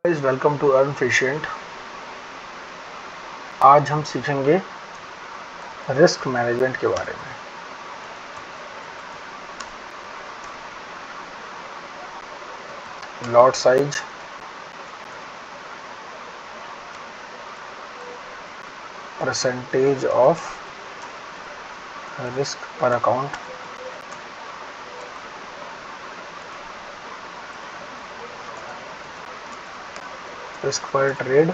Guys welcome to अर्नफिशिएंट। आज हम सीखेंगे रिस्क मैनेजमेंट के बारे में। Lot size, percentage of risk पर अकाउंट, रिस्क पर trade,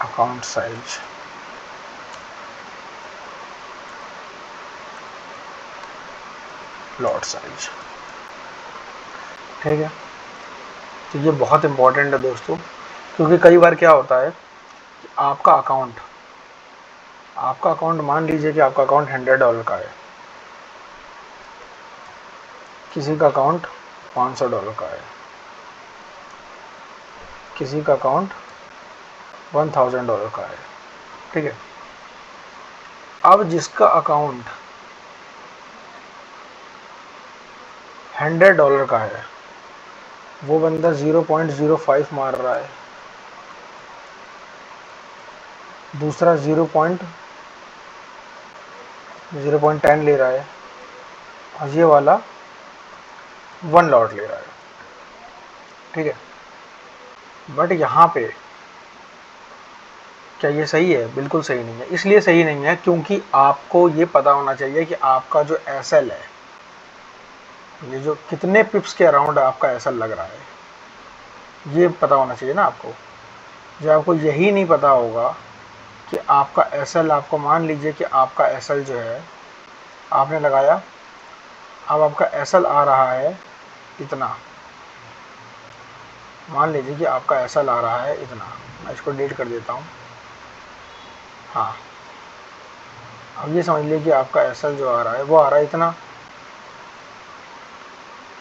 account size. Lot size, ठीक है। तो ये बहुत इंपॉर्टेंट है दोस्तों, क्योंकि कई बार क्या होता है कि आपका अकाउंट मान लीजिए कि आपका अकाउंट $100 का है, किसी का अकाउंट $500 का है, किसी का अकाउंट $1000 का है, ठीक है। अब जिसका अकाउंट $100 का है वो बंदा 0.05 मार रहा है, दूसरा 0.10 ले रहा है और ये वाला 1 लॉट ले रहा है, ठीक है। बट यहाँ पे क्या ये सही है? बिल्कुल सही नहीं है। इसलिए सही नहीं है क्योंकि आपको ये पता होना चाहिए कि आपका जो एसएल है, ये जो कितने पिप्स के अराउंड आपका एसएल लग रहा है, ये पता होना चाहिए ना आपको। जब आपको यही नहीं पता होगा कि आपका एसएल, आपको मान लीजिए कि आपका एसएल जो है आपने लगाया, अब आपका एसएल आ रहा है इतना, मान लीजिए कि आपका एसएल आ रहा है इतना। मैं इसको डिलीट कर देता हूँ। हाँ, अब ये समझ लीजिए कि आपका एसएल जो आ रहा है वो आ रहा है इतना,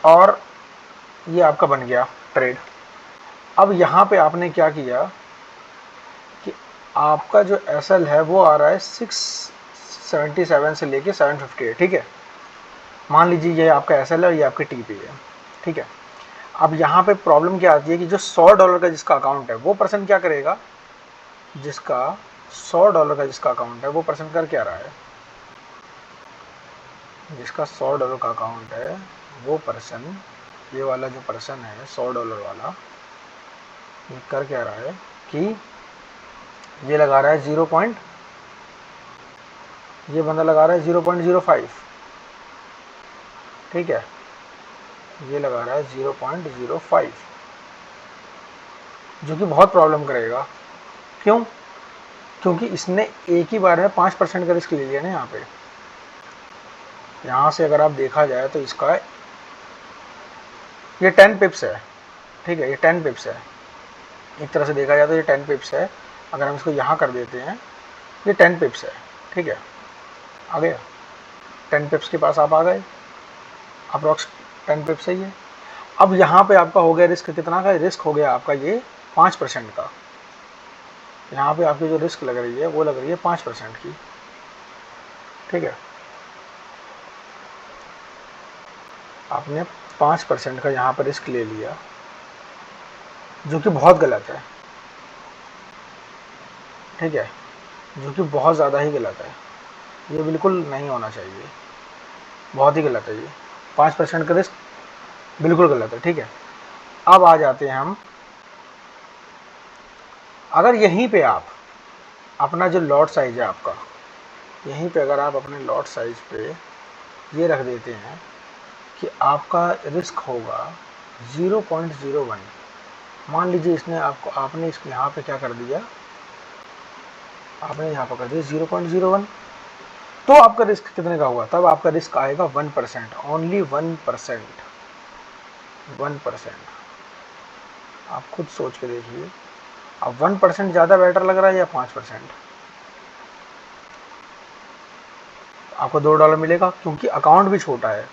और ये आपका बन गया ट्रेड। अब यहाँ पे आपने क्या किया कि आपका जो एसएल है वो आ रहा है 677 से लेके 758, ठीक है। मान लीजिए ये आपका एसएल है और ये आपकी टीपी है, ठीक है। अब यहाँ पे प्रॉब्लम क्या आती है कि जो $100 का जिसका अकाउंट है वो पर्सन क्या करेगा, जिसका $100 का जिसका अकाउंट है वो पर्सन कर क्या रहा है, जिसका $100 का अकाउंट है वो पर्सन, ये वाला जो पर्सन है $100 वाला, ये कर क्या रहा है कि ये लगा रहा है ये बंदा लगा रहा है 0.05, ठीक है। ये लगा रहा है 0.05, जो कि बहुत प्रॉब्लम करेगा। क्यों? क्योंकि इसने एक ही बार में 5% का रिस्क ले लिया ना। यहाँ से अगर आप देखा जाए तो इसका ये 10 पिप्स है, ठीक है। ये 10 पिप्स है, एक तरह से देखा जाए तो ये 10 पिप्स है। अगर हम इसको यहाँ कर देते हैं, ये 10 पिप्स है, ठीक है। आ गया 10 पिप्स के पास आप आ गए, अप्रॉक्स 10 पिप्स है ये। अब यहाँ पे आपका हो गया रिस्क कितना का? रिस्क हो गया आपका ये 5% का। यहाँ पे आपकी जो रिस्क लग रही है वो लग रही है 5% की, ठीक है। आपने 5% का यहाँ पर रिस्क ले लिया, जो कि बहुत गलत है, ठीक है, जो कि बहुत ज़्यादा ही गलत है। ये बिल्कुल नहीं होना चाहिए, बहुत ही गलत है ये। 5% का रिस्क बिल्कुल गलत है, ठीक है। अब आ जाते हैं हम, अगर यहीं पे आप अपना जो लॉट साइज है आपका, यहीं पे अगर आप अपने लॉट साइज पे ये रख देते हैं कि आपका रिस्क होगा 0.01, मान लीजिए इसने आपने इसको यहाँ पे क्या कर दिया, आपने यहाँ पर कर दिया 0.01, तो आपका रिस्क कितने का हुआ? तब आपका रिस्क आएगा 1%, ओनली 1%। 1%, आप खुद सोच के देखिए। अब 1% ज़्यादा बेटर लग रहा है या 5%? आपको $2 मिलेगा, क्योंकि अकाउंट भी छोटा है।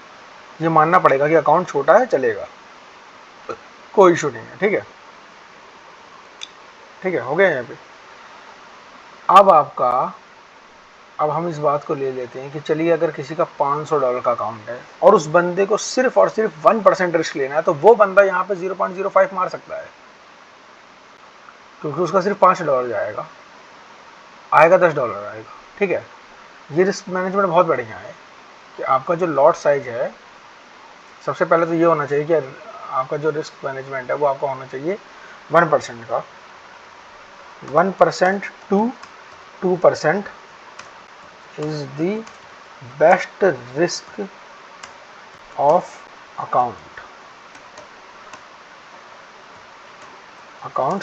ये मानना पड़ेगा कि अकाउंट छोटा है, चलेगा, कोई इशू नहीं है, ठीक है। ठीक है, हो गया यहाँ पे। अब आपका अब हम इस बात को ले लेते हैं कि चलिए अगर किसी का $500 का अकाउंट है और उस बंदे को सिर्फ और सिर्फ 1% रिस्क लेना है, तो वो बंदा यहाँ पे 0.05 मार सकता है, क्योंकि उसका सिर्फ $5 जाएगा, आएगा $10 आएगा। ठीक है, ये रिस्क मैनेजमेंट बहुत बढ़िया है कि आपका जो लॉट साइज है, सबसे पहले तो ये होना चाहिए कि आपका जो रिस्क मैनेजमेंट है वो आपका होना चाहिए 1% का। 1% to 2% is the best risk of account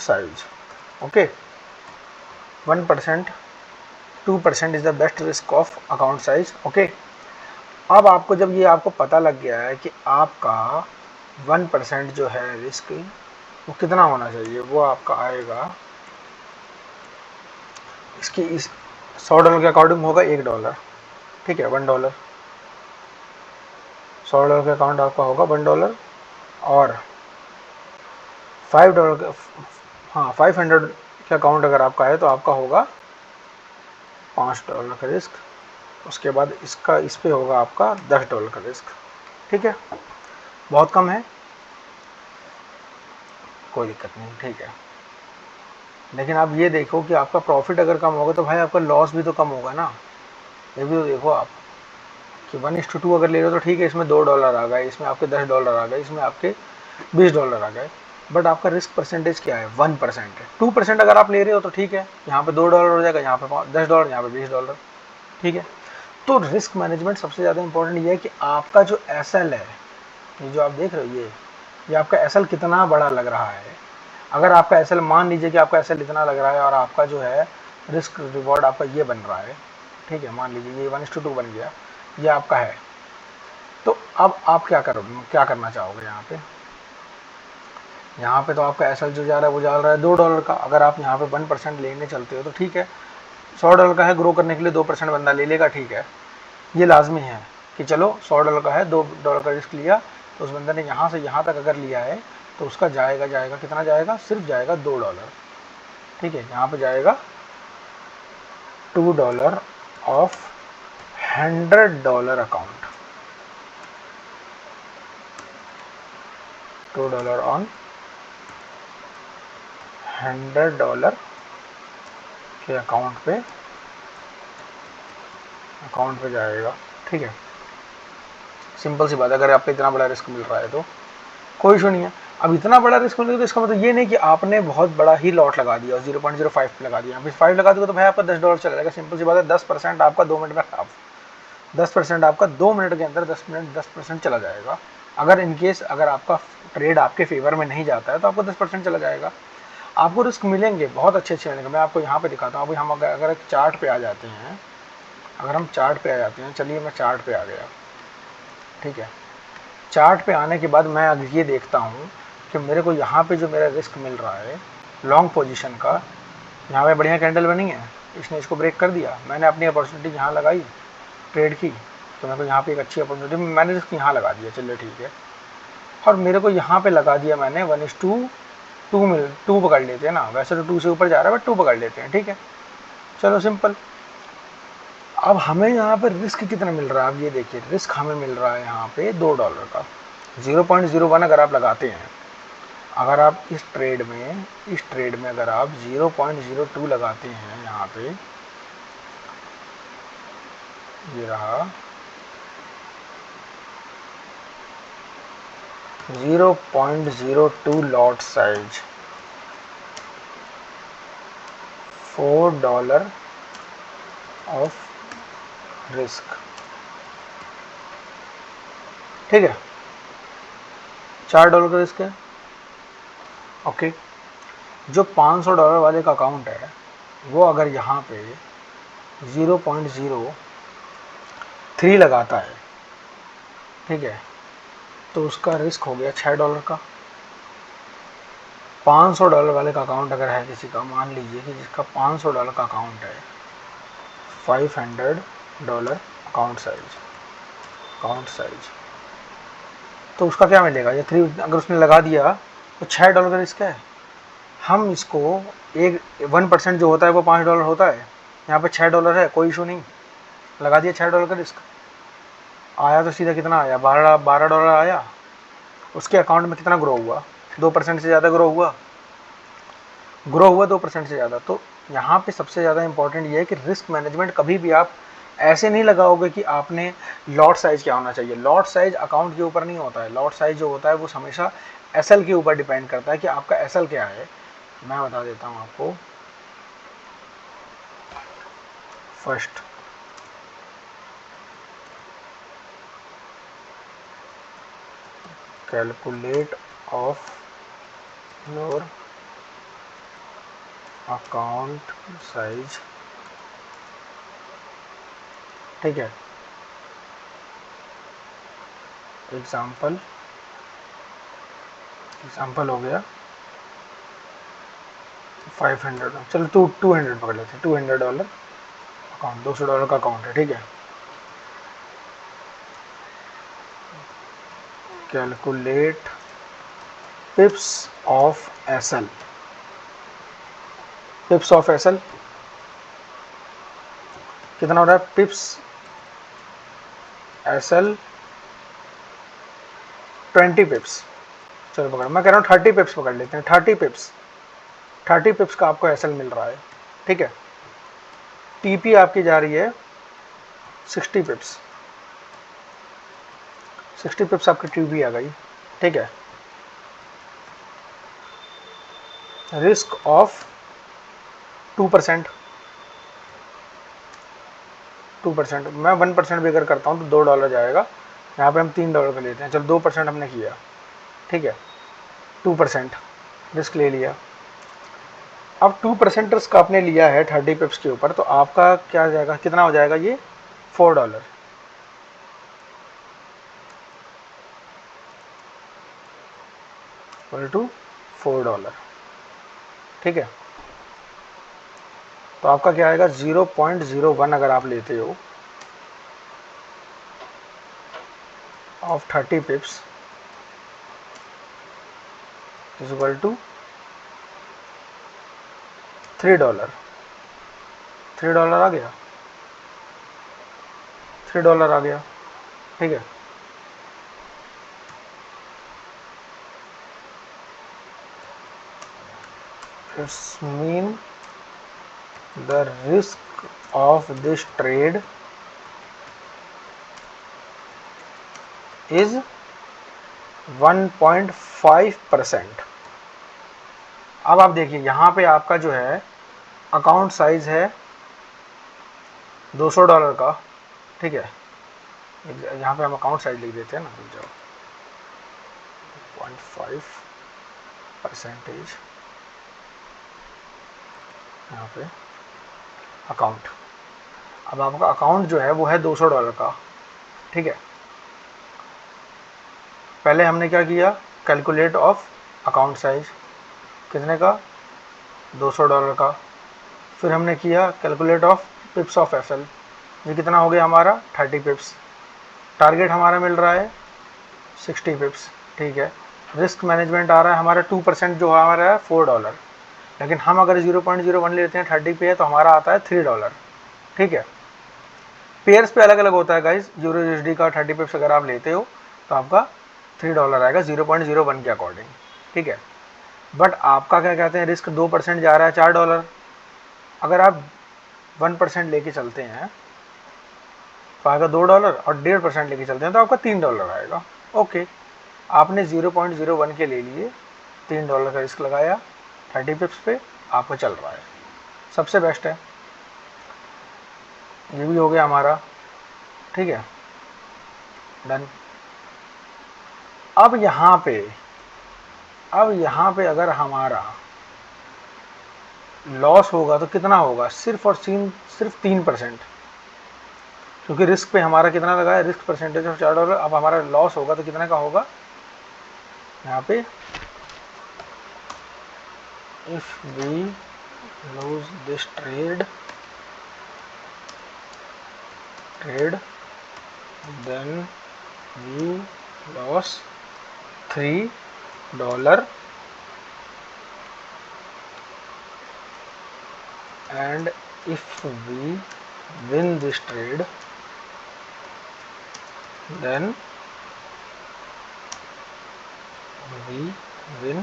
size. Okay, 1% 2% is the best risk of account size. Okay, अब आपको जब ये आपको पता लग गया है कि आपका 1% जो है रिस्क वो कितना होना चाहिए, वो आपका आएगा इसकी इस $100 के अकॉर्डिंग होगा $1। ठीक है, $1, $100 का अकाउंट आपका होगा $1, और $5 का, हाँ 500 का अकाउंट अगर आपका है तो आपका होगा $5 का रिस्क। उसके बाद इसका इस पे होगा आपका $10 का रिस्क। ठीक है, बहुत कम है, कोई दिक्कत नहीं, ठीक है। लेकिन आप ये देखो कि आपका प्रॉफिट अगर कम होगा तो भाई आपका लॉस भी तो कम होगा ना। ये भी तो देखो आप कि 1:2 अगर ले रहे हो तो ठीक है, इसमें $2 आ गए, इसमें आपके $10 आ गए, इसमें आपके $20 आ गए, बट आपका रिस्क परसेंटेज क्या है, 1% है। 2% अगर आप ले रहे हो तो ठीक है, यहाँ पे $2 हो जाएगा, यहाँ पे $10, यहाँ पे $20। ठीक है, तो रिस्क मैनेजमेंट सबसे ज़्यादा इंपॉर्टेंट ये है कि आपका जो एसएल है, ये जो आप देख रहे हो ये आपका एसएल कितना बड़ा लग रहा है। अगर आपका एसएल, मान लीजिए कि आपका एसएल इतना लग रहा है और आपका जो है रिस्क रिवॉर्ड आपका ये बन रहा है, ठीक है, मान लीजिए ये 1:2 बन गया, ये आपका है, तो अब आप क्या करना चाहोगे यहाँ पे तो आपका एसएल जो जा रहा है वो जा रहा है $2 का। अगर आप यहाँ पे 1% लेने चलते हो तो ठीक है, $100 का है, ग्रो करने के लिए 2% बंदा ले लेगा, ठीक है, ये लाजमी है कि चलो $100 का है, $2 का रिस्क लिया, तो उस बंदे ने यहाँ से यहाँ तक अगर लिया है तो उसका जाएगा कितना जाएगा, सिर्फ जाएगा $2। ठीक है, यहाँ पे जाएगा $2 ऑफ $100 अकाउंट, $2 ऑन $100 के अकाउंट पे जाएगा। ठीक है, सिंपल सी बात है, अगर आपको इतना बड़ा रिस्क मिल रहा है तो कोई इशू नहीं है। अब इतना बड़ा रिस्क मिल रहा है तो इसका मतलब ये नहीं कि आपने बहुत बड़ा ही लॉट लगा दिया और 0.05 पे लगा दिया। अभी 5 लगा दोगे तो भाई आपका $10 चला जाएगा। सिंपल सी बात है, 10% आपका 2 मिनट में खराब, 10% आपका 2 मिनट के अंदर 10% चला जाएगा। अगर इनकेस अगर आपका ट्रेड आपके फेवर में नहीं जाता है तो आपको 10% चला जाएगा। आपको रिस्क मिलेंगे, बहुत अच्छे मिलेंगे। मैं आपको यहाँ पे दिखाता हूँ। अभी हम अगर चार्ट पे आ जाते हैं, चलिए मैं चार्ट पे आ गया। ठीक है, चार्ट पे आने के बाद मैं अब ये देखता हूँ कि मेरे को यहाँ पे जो मेरा रिस्क मिल रहा है लॉन्ग पोजीशन का, यहाँ पे बढ़िया कैंडल बनी है, इसने इसको ब्रेक कर दिया, मैंने अपनी अपॉर्चुनिटी यहाँ लगाई ट्रेड की, तो मेरे को यहाँ पे एक अच्छी अपॉर्चुनिटी, मैंने रिस्क यहाँ लगा दिया, चलिए ठीक है, और मेरे को यहाँ पे लगा दिया मैंने 1:2 पकड़ लेते हैं ना, वैसे तो 2 से ऊपर जा रहा है बट 2 पकड़ लेते हैं। ठीक है, चलो सिंपल। अब हमें यहाँ पर रिस्क कितना मिल रहा है, आप ये देखिए, रिस्क हमें मिल रहा है यहाँ पे $2 का। 0.01 अगर आप लगाते हैं, अगर आप इस ट्रेड में अगर आप 0.02 लगाते हैं, यहाँ पे ये रहा 0.02 लॉट साइज, $4 ऑफ रिस्क। ठीक है, $4 का रिस्क है। ओके, जो $500 वाले का अकाउंट है वो अगर यहाँ पे 0.03 लगाता है, ठीक है, तो उसका रिस्क हो गया $6 का। $500 वाले का अकाउंट अगर है किसी का, मान लीजिए कि जिसका $500 का अकाउंट है, $500 अकाउंट साइज, तो उसका क्या मिलेगा, ये 3 अगर उसने लगा दिया तो $6 का रिस्क है। हम इसको एक 1% जो होता है वो $5 होता है, यहाँ पे $6 है, कोई इशू नहीं। लगा दिया $6 का रिस्क, आया तो सीधा कितना आया, $12 आया। उसके अकाउंट में कितना ग्रो हुआ, 2% से ज़्यादा ग्रो हुआ 2% से ज़्यादा। तो यहाँ पे सबसे ज़्यादा इंपॉर्टेंट ये है कि रिस्क मैनेजमेंट कभी भी आप ऐसे नहीं लगाओगे कि आपने लॉट साइज क्या होना चाहिए। लॉट साइज अकाउंट के ऊपर नहीं होता है, लॉट साइज जो होता है वो हमेशा एसएल के ऊपर डिपेंड करता है कि आपका एसएल क्या है। मैं बता देता हूँ आपको। First calculate of your account size, ठीक है। एग्जाम्पल हो गया 500, चलो 200 पकड़ लेते हैं। $200 अकाउंट, $200 का अकाउंट है, ठीक है। Calculate pips of SL, pips of SL कितना हो रहा है, पिप्स एसएल 20 पिप्स, चलो पकड़, मैं कह रहा हूँ 30 पिप्स पकड़ लेते हैं। 30 पिप्स का आपको एसएल मिल रहा है, ठीक है। टीपी आपकी जा रही है 60 पिप्स, 60 पिप्स आपकी टीपी आ गई, ठीक है। रिस्क ऑफ 2%, मैं 1% भी अगर करता हूँ तो $2 जाएगा। यहाँ पे हम $3 का लेते हैं, चलो 2% हमने किया, ठीक है। 2% रिस्क ले लिया। अब 2% रिस्क आपने लिया है 30 पिप्स के ऊपर, तो आपका क्या जाएगा, कितना हो जाएगा ये, $4 इक्वल टू $4, ठीक है। तो आपका क्या आएगा, 0.01 अगर आप लेते हो of 30 pips is equal to $3 आ गया, $3 आ गया, ठीक है। It's mean the risk of this trade is 1.5%। अब आप देखिए यहाँ पे आपका जो है अकाउंट साइज है $200 का, ठीक है। यहाँ पे हम अकाउंट साइज लिख देते हैं ना, जो 0.5% यहाँ पे अकाउंट। अब आपका अकाउंट जो है वो है $200 का, ठीक है। पहले हमने क्या किया, कैलकुलेट ऑफ अकाउंट साइज कितने का, $200 का। फिर हमने किया calculate of pips of SL, ये कितना हो गया हमारा, 30 पिप्स। टारगेट हमारा मिल रहा है 60 पिप्स, ठीक है। रिस्क मैनेजमेंट आ रहा है हमारा 2% जो हमारा है $4, लेकिन हम अगर 0.01 लेते हैं 30 पे है तो हमारा आता है $3, ठीक है। पेयर्स पे अलग अलग होता है गाइज, यूरो यूएसडी का 30 पिप्स अगर आप लेते हो तो आपका $3 आएगा 0.01 के अकॉर्डिंग, ठीक है। बट आपका क्या कहते हैं, रिस्क 2% जा रहा है $4। अगर आप 1% लेके चलते हैं तो आएगा $2, और 1.5% लेके चलते हैं तो आपका $3 आएगा। ओके, आपने 0.01 के ले लिए, $3 का रिस्क लगाया 30 पिप्स पे, आपको चल रहा है, सबसे बेस्ट है। ये भी हो गया हमारा, ठीक है, डन। अब यहाँ पे अगर हमारा लॉस होगा तो कितना होगा, सिर्फ और सिर्फ 3%, क्योंकि रिस्क पे हमारा कितना लगा है, रिस्क परसेंटेज ऑफ $4। अब हमारा लॉस होगा तो कितने का होगा, यहाँ पे if we lose this trade then we loss $3 and if we win this trade then we win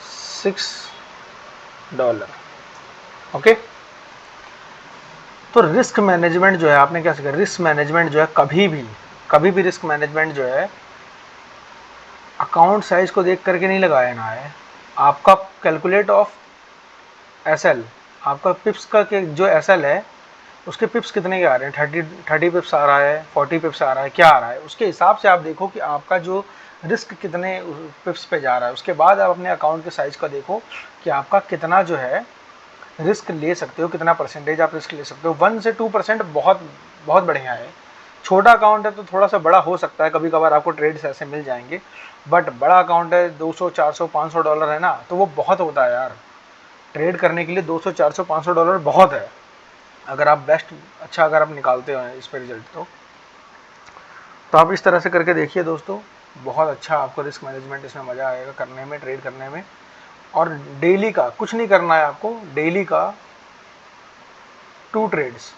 $6। Okay, तो रिस्क मैनेजमेंट जो है आपने क्या सीखा, रिस्क मैनेजमेंट जो है कभी भी रिस्क मैनेजमेंट जो है अकाउंट साइज को देख करके नहीं लगाया ना है। आपका कैलकुलेट ऑफ एसएल, आपका पिप्स का जो एसएल है उसके पिप्स कितने के आ रहे हैं, 30 पिप्स आ रहा है, 40 पिप्स आ रहा है, क्या आ रहा है, उसके हिसाब से आप देखो कि आपका जो रिस्क कितने पिप्स पे जा रहा है। उसके बाद आप अपने अकाउंट के साइज का देखो कि आपका कितना जो है रिस्क ले सकते हो, कितना परसेंटेज आप रिस्क ले सकते हो। 1 से 2% बहुत बहुत बढ़िया है। छोटा अकाउंट है तो थोड़ा सा बड़ा हो सकता है, कभी कभार आपको ट्रेड्स ऐसे मिल जाएंगे, बट बड़ा अकाउंट है, 200 400 500 डॉलर है ना, तो वो बहुत होता है यार। ट्रेड करने के लिए 200 400 500 डॉलर बहुत है, अगर आप बेस्ट अच्छा अगर आप निकालते हो इस पर रिजल्ट। तो आप इस तरह से करके देखिए दोस्तों, बहुत अच्छा आपको रिस्क मैनेजमेंट इसमें मज़ा आएगा करने में, ट्रेड करने में। और डेली का कुछ नहीं करना है आपको, डेली का 2 ट्रेड्स,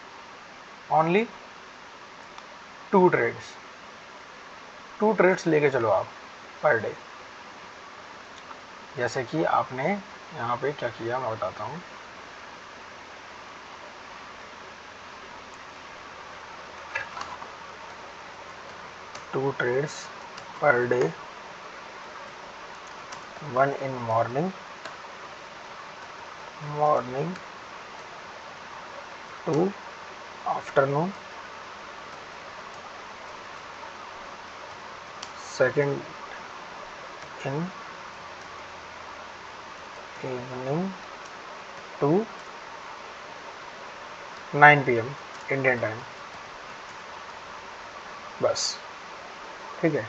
ओनली 2 ट्रेड्स, 2 ट्रेड्स लेके चलो आप पर डे। जैसे कि आपने यहाँ पे क्या किया मैं बताता हूँ। Two trades per day, 1 in morning, 2 afternoon, second in evening to 9 PM Indian time, बस। ठीक है,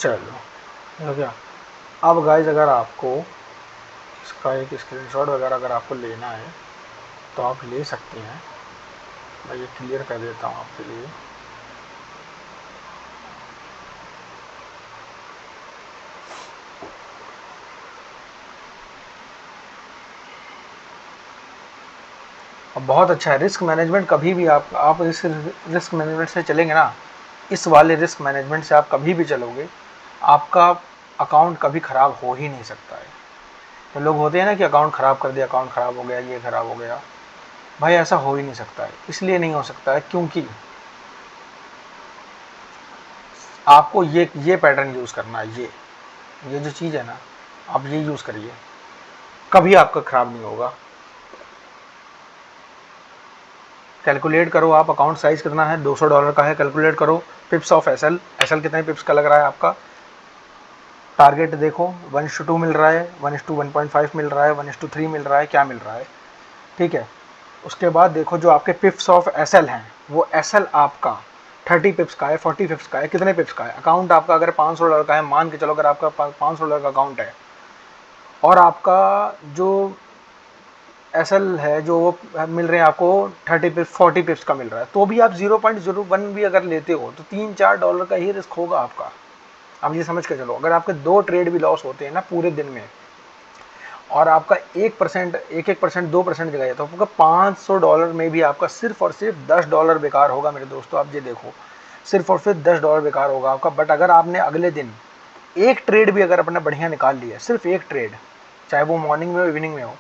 चलो हो गया। अब गाइज अगर आपको इसका एक स्क्रीनशॉट वगैरह अगर आपको लेना है तो आप ले सकते हैं, मैं ये क्लियर कर देता हूँ आपके लिए। अब बहुत अच्छा है रिस्क मैनेजमेंट, कभी भी आप इस रिस्क मैनेजमेंट से चलेंगे ना, इस वाले रिस्क मैनेजमेंट से आप कभी भी चलोगे, आपका अकाउंट कभी ख़राब हो ही नहीं सकता है। तो लोग होते हैं ना कि अकाउंट ख़राब कर दिया, अकाउंट ख़राब हो गया, ये ख़राब हो गया, भाई ऐसा हो ही नहीं सकता है। इसलिए नहीं हो सकता है क्योंकि आपको ये पैटर्न यूज़ करना है, ये जो चीज़ है ना, आप ये यूज़ करिए, कभी आपका ख़राब नहीं होगा। कैलकुलेट करो आप, अकाउंट साइज कितना है, $200 का है, कैलकुलेट करो पिप्स ऑफ एसएल, एसएल कितने पिप्स का लग रहा है आपका। टारगेट देखो 1:2 मिल रहा है, 1:1.5 मिल रहा है, 1:3 मिल रहा है, क्या मिल रहा है। ठीक है, उसके बाद देखो जो आपके पिप्स ऑफ एसएल हैं, वो एसएल आपका 30 पिप्स का है, 40 पिप्स का है, कितने पिप्स का है। अकाउंट आपका अगर $500 का है, मान के चलो अगर आपका $500 का अकाउंट है और आपका जो एसएल है जो वो मिल रहे हैं आपको 30 पिप्स 40 पिप्स का मिल रहा है, तो भी आप 0.01 भी अगर लेते हो तो $3-4 का ही रिस्क होगा आपका। आप ये समझ के चलो, अगर आपके 2 ट्रेड भी लॉस होते हैं ना पूरे दिन में, और आपका 1% 1% 2% जगह तो आपका $500 में भी आपका सिर्फ और सिर्फ $10 बेकार होगा मेरे दोस्तों। आप ये देखो, सिर्फ और सिर्फ $10 बेकार होगा आपका। बट अगर आपने अगले दिन एक ट्रेड भी अगर अपना बढ़िया निकाल लिया, सिर्फ एक ट्रेड, चाहे वो मॉर्निंग में हो इवनिंग में हो,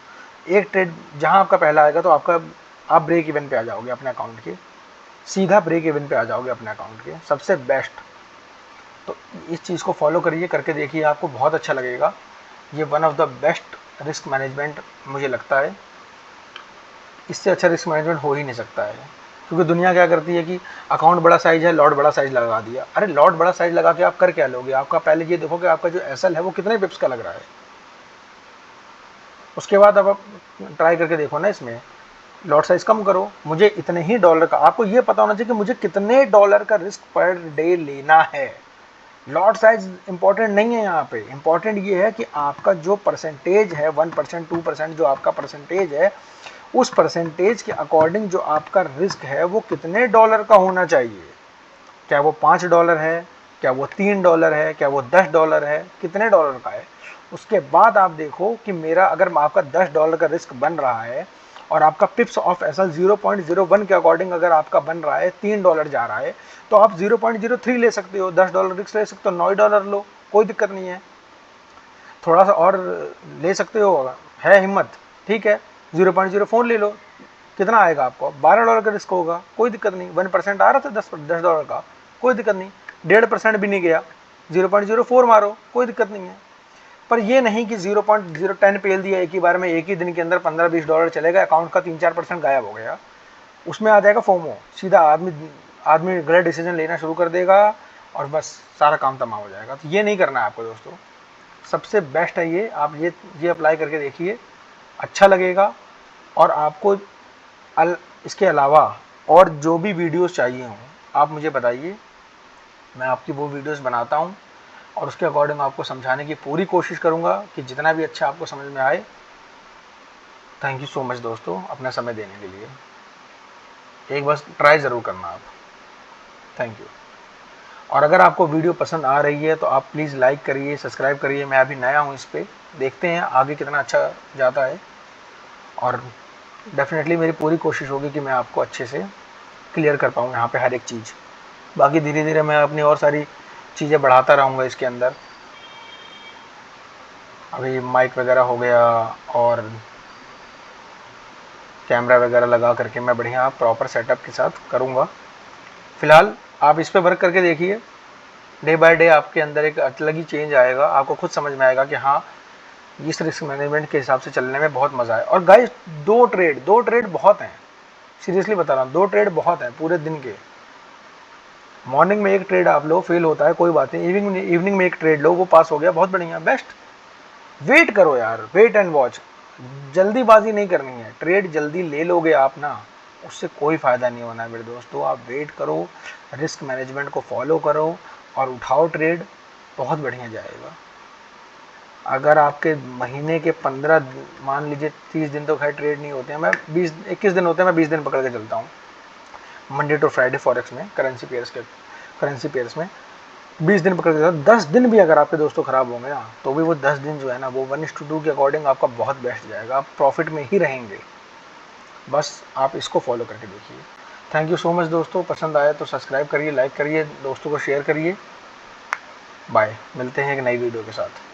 एक ट्रेड जहां आपका पहला आएगा तो आपका आप ब्रेक इवन पे आ जाओगे अपने अकाउंट के, सीधा ब्रेक इवन पे आ जाओगे अपने अकाउंट के, सबसे बेस्ट। तो इस चीज़ को फॉलो करिए, करके देखिए, आपको बहुत अच्छा लगेगा। ये one of the best risk management मुझे लगता है, इससे अच्छा रिस्क मैनेजमेंट हो ही नहीं सकता है। क्योंकि दुनिया क्या करती है कि अकाउंट बड़ा साइज है, लॉट बड़ा साइज लगा दिया। अरे लॉट बड़ा साइज लगा के आप कर क्या लोगे, आपका पहले ये देखो कि आपका जो एसएल है वो कितने पिप्स का लग रहा है, उसके बाद अब आप ट्राई करके देखो ना, इसमें लॉट साइज कम करो, मुझे $इतने ही का, आपको ये पता होना चाहिए कि मुझे कितने डॉलर का रिस्क पर डे लेना है। लॉट साइज इंपॉर्टेंट नहीं है यहाँ पे, इंपॉर्टेंट ये है कि आपका जो परसेंटेज है 1% 2% जो आपका परसेंटेज है, उस परसेंटेज के अकॉर्डिंग जो आपका रिस्क है वो कितने डॉलर का होना चाहिए। क्या वो $5 है, क्या वो $3 है, क्या वो $10 है, कितने डॉलर का है। उसके बाद आप देखो कि मेरा अगर आपका $10 का रिस्क बन रहा है और आपका पिप्स ऑफ एसएल 0.01 के अकॉर्डिंग अगर आपका बन रहा है $3 जा रहा है, तो आप 0.03 ले सकते हो, $10 रिस्क ले सकते हो, $9 लो, कोई दिक्कत नहीं है। थोड़ा सा और ले सकते हो, है हिम्मत, ठीक है, 0.04 ले लो, कितना आएगा आपको, $12 का रिस्क होगा, कोई दिक्कत नहीं। 1% आ रहा था $10 का, कोई दिक्कत नहीं, 1.5% भी नहीं गया, 0.04 मारो, कोई दिक्कत नहीं है। पर ये नहीं कि 0.010 पेल दिया एक ही बार में, एक ही दिन के अंदर $15-20 चलेगा, अकाउंट का 3-4% गायब हो गया, उसमें आ जाएगा फोमो, सीधा आदमी गलत डिसीजन लेना शुरू कर देगा और बस सारा काम तमाम हो जाएगा। तो ये नहीं करना है आपको दोस्तों। सबसे बेस्ट है ये, आप ये अप्लाई करके देखिए, अच्छा लगेगा। और आपको इसके अलावा और जो भी वीडियोस चाहिए हों आप मुझे बताइए, मैं आपकी वो वीडियोस बनाता हूँ और उसके अकॉर्डिंग आपको समझाने की पूरी कोशिश करूँगा कि जितना भी अच्छा आपको समझ में आए। थैंक यू सो मच दोस्तों अपना समय देने के लिए, एक बस ट्राई ज़रूर करना आप। Thank you. और अगर आपको वीडियो पसंद आ रही है तो आप प्लीज़ लाइक करिए, सब्सक्राइब करिए। मैं अभी नया हूँ इस पर, देखते हैं आगे कितना अच्छा जाता है। और डेफिनेटली मेरी पूरी कोशिश होगी कि मैं आपको अच्छे से क्लियर कर पाऊँ यहाँ पे हर एक चीज़। बाकी धीरे धीरे मैं अपनी और सारी चीज़ें बढ़ाता रहूँगा इसके अंदर। अभी माइक वगैरह हो गया और कैमरा वगैरह लगा करके मैं बढ़िया प्रॉपर सेटअप के साथ करूँगा। फ़िलहाल आप इस पर वर्क करके देखिए, डे बाय डे आपके अंदर एक अलग ही चेंज आएगा, आपको खुद समझ में आएगा कि हाँ इस रिस्क मैनेजमेंट के हिसाब से चलने में बहुत मज़ा है। और गाइस दो ट्रेड बहुत हैं, सीरियसली बता रहा हूँ, 2 ट्रेड बहुत हैं पूरे दिन के। मॉर्निंग में एक ट्रेड आप लो, फेल होता है कोई बात नहीं, इवनिंग में एक ट्रेड लो, वो पास हो गया, बहुत बढ़िया, बेस्ट। वेट करो यार, वेट एंड वॉच, जल्दीबाजी नहीं करनी है। ट्रेड जल्दी ले लोगे आप ना, उससे कोई फ़ायदा नहीं होना है मेरे दोस्तों। आप वेट करो, रिस्क मैनेजमेंट को फॉलो करो और उठाओ ट्रेड, बहुत बढ़िया जाएगा। अगर आपके महीने के 15 मान लीजिए 30 दिन तो खैर ट्रेड नहीं होते हैं, मैं 20-21 दिन होते हैं, मैं 20 दिन पकड़ के चलता हूँ मंडे टू फ्राइडे फॉरेक्स में, करेंसी पेयर्स में 20 दिन पकड़ के चलता हूँ। 10 दिन भी अगर आपके दोस्तों ख़राब होंगे ना, तो भी वो 10 दिन जो है ना वो 1:2 के अकॉर्डिंग आपका बहुत बेस्ट जाएगा, आप प्रॉफिट में ही रहेंगे। बस आप इसको फॉलो करके देखिए। थैंक यू सो मच दोस्तों, पसंद आया तो सब्सक्राइब करिए, लाइक करिए, दोस्तों को शेयर करिए। बाय, मिलते हैं एक नई वीडियो के साथ।